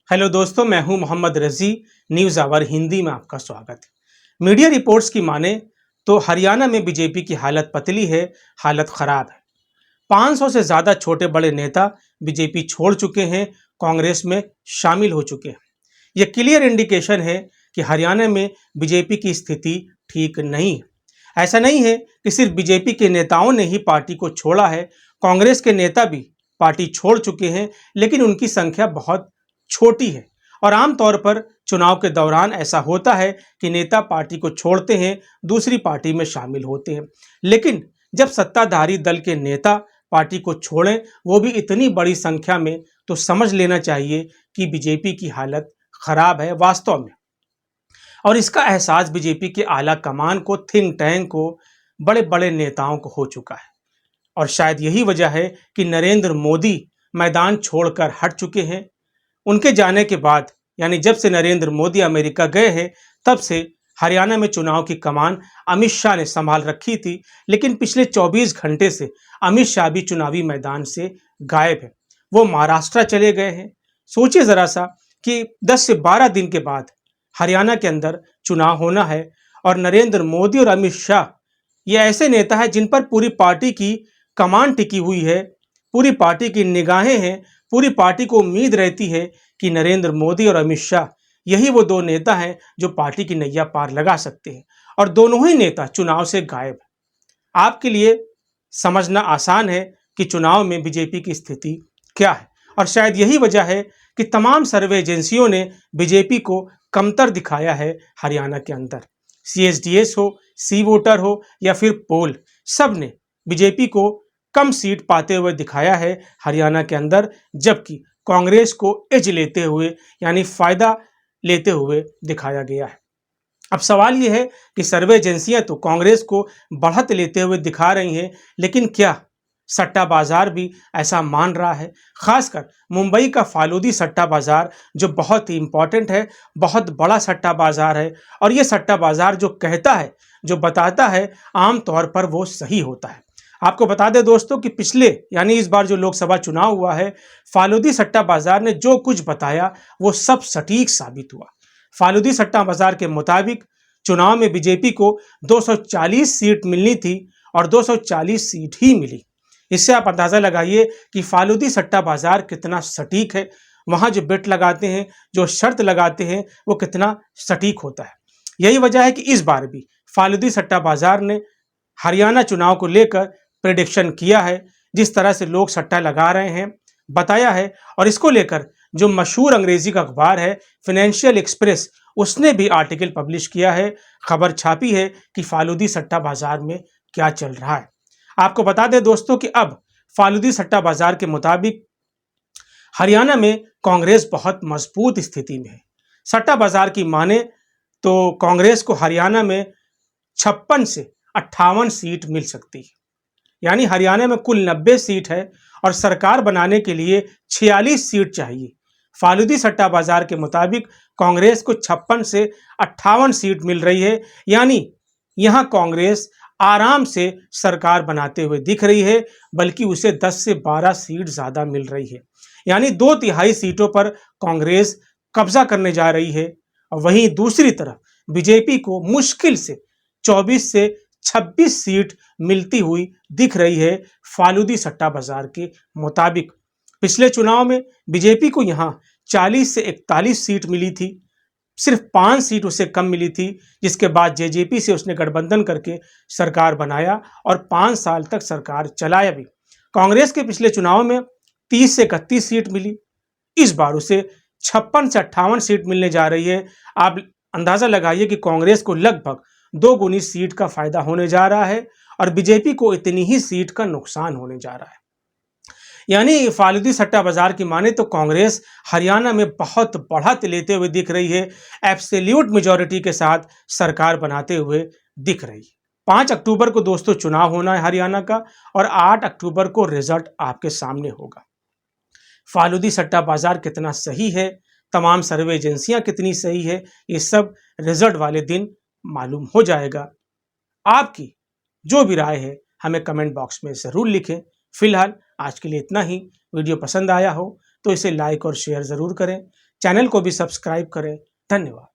Hello दोस्तों, मैं हूं मोहम्मद रजी। न्यूज़ आवर हिंदी में आपका स्वागत है। मीडिया रिपोर्ट्स की माने तो हरियाणा में बीजेपी की हालत पतली है, हालत खराब है। 500 से ज़्यादा छोटे बड़े नेता बीजेपी छोड़ चुके हैं, कांग्रेस में शामिल हो चुके हैं। यह क्लियर इंडिकेशन है कि हरियाणा में बीजेपी की स्थिति ठीक नहीं है। ऐसा नहीं है कि सिर्फ बीजेपी के नेताओं ने ही पार्टी को छोड़ा है, कांग्रेस के नेता भी पार्टी छोड़ चुके हैं, लेकिन उनकी संख्या बहुत छोटी है। और आमतौर पर चुनाव के दौरान ऐसा होता है कि नेता पार्टी को छोड़ते हैं, दूसरी पार्टी में शामिल होते हैं। लेकिन जब सत्ताधारी दल के नेता पार्टी को छोड़ें, वो भी इतनी बड़ी संख्या में, तो समझ लेना चाहिए कि बीजेपी की हालत खराब है वास्तव में। और इसका एहसास बीजेपी के आला कमान को, थिंक टैंक को, बड़े बड़े नेताओं को हो चुका है। और शायद यही वजह है कि नरेंद्र मोदी मैदान छोड़कर हट चुके हैं। उनके जाने के बाद, यानी जब से नरेंद्र मोदी अमेरिका गए हैं, तब से हरियाणा में चुनाव की कमान अमित शाह ने संभाल रखी थी। लेकिन पिछले 24 घंटे से अमित शाह भी चुनावी मैदान से गायब है। वो महाराष्ट्र चले गए हैं। सोचिए जरा सा कि 10 से 12 दिन के बाद हरियाणा के अंदर चुनाव होना है, और नरेंद्र मोदी और अमित शाह ये ऐसे नेता हैं जिन पर पूरी पार्टी की कमान टिकी हुई है, पूरी पार्टी की निगाहें हैं, पूरी पार्टी को उम्मीद रहती है कि नरेंद्र मोदी और अमित शाह यही वो दो नेता हैं जो पार्टी की नैया पार लगा सकते हैं। और दोनों ही नेता चुनाव से गायब हैं। आपके लिए समझना आसान है कि चुनाव में बीजेपी की स्थिति क्या है। और शायद यही वजह है कि तमाम सर्वे एजेंसियों ने बीजेपी को कमतर दिखाया है हरियाणा के अंदर। CSDS हो, सी वोटर हो या फिर पोल, सब ने बीजेपी को कम सीट पाते हुए दिखाया है हरियाणा के अंदर, जबकि कांग्रेस को एज लेते हुए, यानी फायदा लेते हुए दिखाया गया है। अब सवाल यह है कि सर्वे एजेंसियां तो कांग्रेस को बढ़त लेते हुए दिखा रही हैं, लेकिन क्या सट्टा बाजार भी ऐसा मान रहा है? खासकर मुंबई का फालूदी सट्टा बाजार, जो बहुत ही इंपॉर्टेंट है, बहुत बड़ा सट्टा बाजार है। और ये सट्टा बाजार जो कहता है, जो बताता है, आमतौर पर वो सही होता है। आपको बता दें दोस्तों कि पिछले, यानी इस बार जो लोकसभा चुनाव हुआ है, फालूदी सट्टा बाजार ने जो कुछ बताया वो सब सटीक साबित हुआ। फालूदी सट्टा बाजार के मुताबिक चुनाव में बीजेपी को 240 सीट मिलनी थी और 240 सीट ही मिली। इससे आप अंदाजा लगाइए कि फालूदी सट्टा बाजार कितना सटीक है। वहां जो बेट लगाते हैं, जो शर्त लगाते हैं, वो कितना सटीक होता है। यही वजह है कि इस बार भी फालूदी सट्टा बाजार ने हरियाणा चुनाव को लेकर प्रेडिक्शन किया है। जिस तरह से लोग सट्टा लगा रहे हैं, बताया है। और इसको लेकर जो मशहूर अंग्रेजी का अखबार है फाइनेंशियल एक्सप्रेस, उसने भी आर्टिकल पब्लिश किया है, खबर छापी है कि फालूदी सट्टा बाजार में क्या चल रहा है। आपको बता दें दोस्तों कि अब फालूदी सट्टा बाजार के मुताबिक हरियाणा में कांग्रेस बहुत मजबूत स्थिति में है। सट्टा बाजार की माने तो कांग्रेस को हरियाणा में 56 से 58 सीट मिल सकती है। यानी हरियाणा में कुल 90 सीट है और सरकार बनाने के लिए 46 सीट चाहिए। फालूदी सट्टा बाजार के मुताबिक कांग्रेस को 56 से 58 सीट मिल रही है। यानी यहां कांग्रेस आराम से सरकार बनाते हुए दिख रही है, बल्कि उसे 10 से 12 सीट ज्यादा मिल रही है। यानी 2/3 सीटों पर कांग्रेस कब्जा करने जा रही है। और वहीं दूसरी तरफ बीजेपी को मुश्किल से 24 से 26 सीट मिलती हुई दिख रही है फालूदी सट्टा बाजार के मुताबिक। पिछले चुनाव में बीजेपी को यहां 40 से 41 सीट मिली थी, सिर्फ 5 सीट उसे कम मिली थी, जिसके बाद जेजेपी से उसने गठबंधन करके सरकार बनाया और 5 साल तक सरकार चलाया भी। कांग्रेस के पिछले चुनाव में 30 से 31 सीट मिली, इस बार उसे 56 से 58 सीट मिलने जा रही है। आप अंदाजा लगाइए कि कांग्रेस को लगभग 2 गुनी सीट का फायदा होने जा रहा है और बीजेपी को इतनी ही सीट का नुकसान होने जा रहा है। यानी फालूदी सट्टा बाजार की माने तो कांग्रेस हरियाणा में बहुत बढ़त लेते हुए दिख रही है, एब्सोल्यूट मेजॉरिटी के साथ सरकार बनाते हुए दिख रही है। 5 अक्टूबर को दोस्तों चुनाव होना है हरियाणा का, और 8 अक्टूबर को रिजल्ट आपके सामने होगा। फालूदी सट्टा बाजार कितना सही है, तमाम सर्वे एजेंसियां कितनी सही है, ये सब रिजल्ट वाले दिन मालूम हो जाएगा। आपकी जो भी राय है हमें कमेंट बॉक्स में ज़रूर लिखें। फिलहाल आज के लिए इतना ही। वीडियो पसंद आया हो तो इसे लाइक और शेयर ज़रूर करें। चैनल को भी सब्सक्राइब करें। धन्यवाद।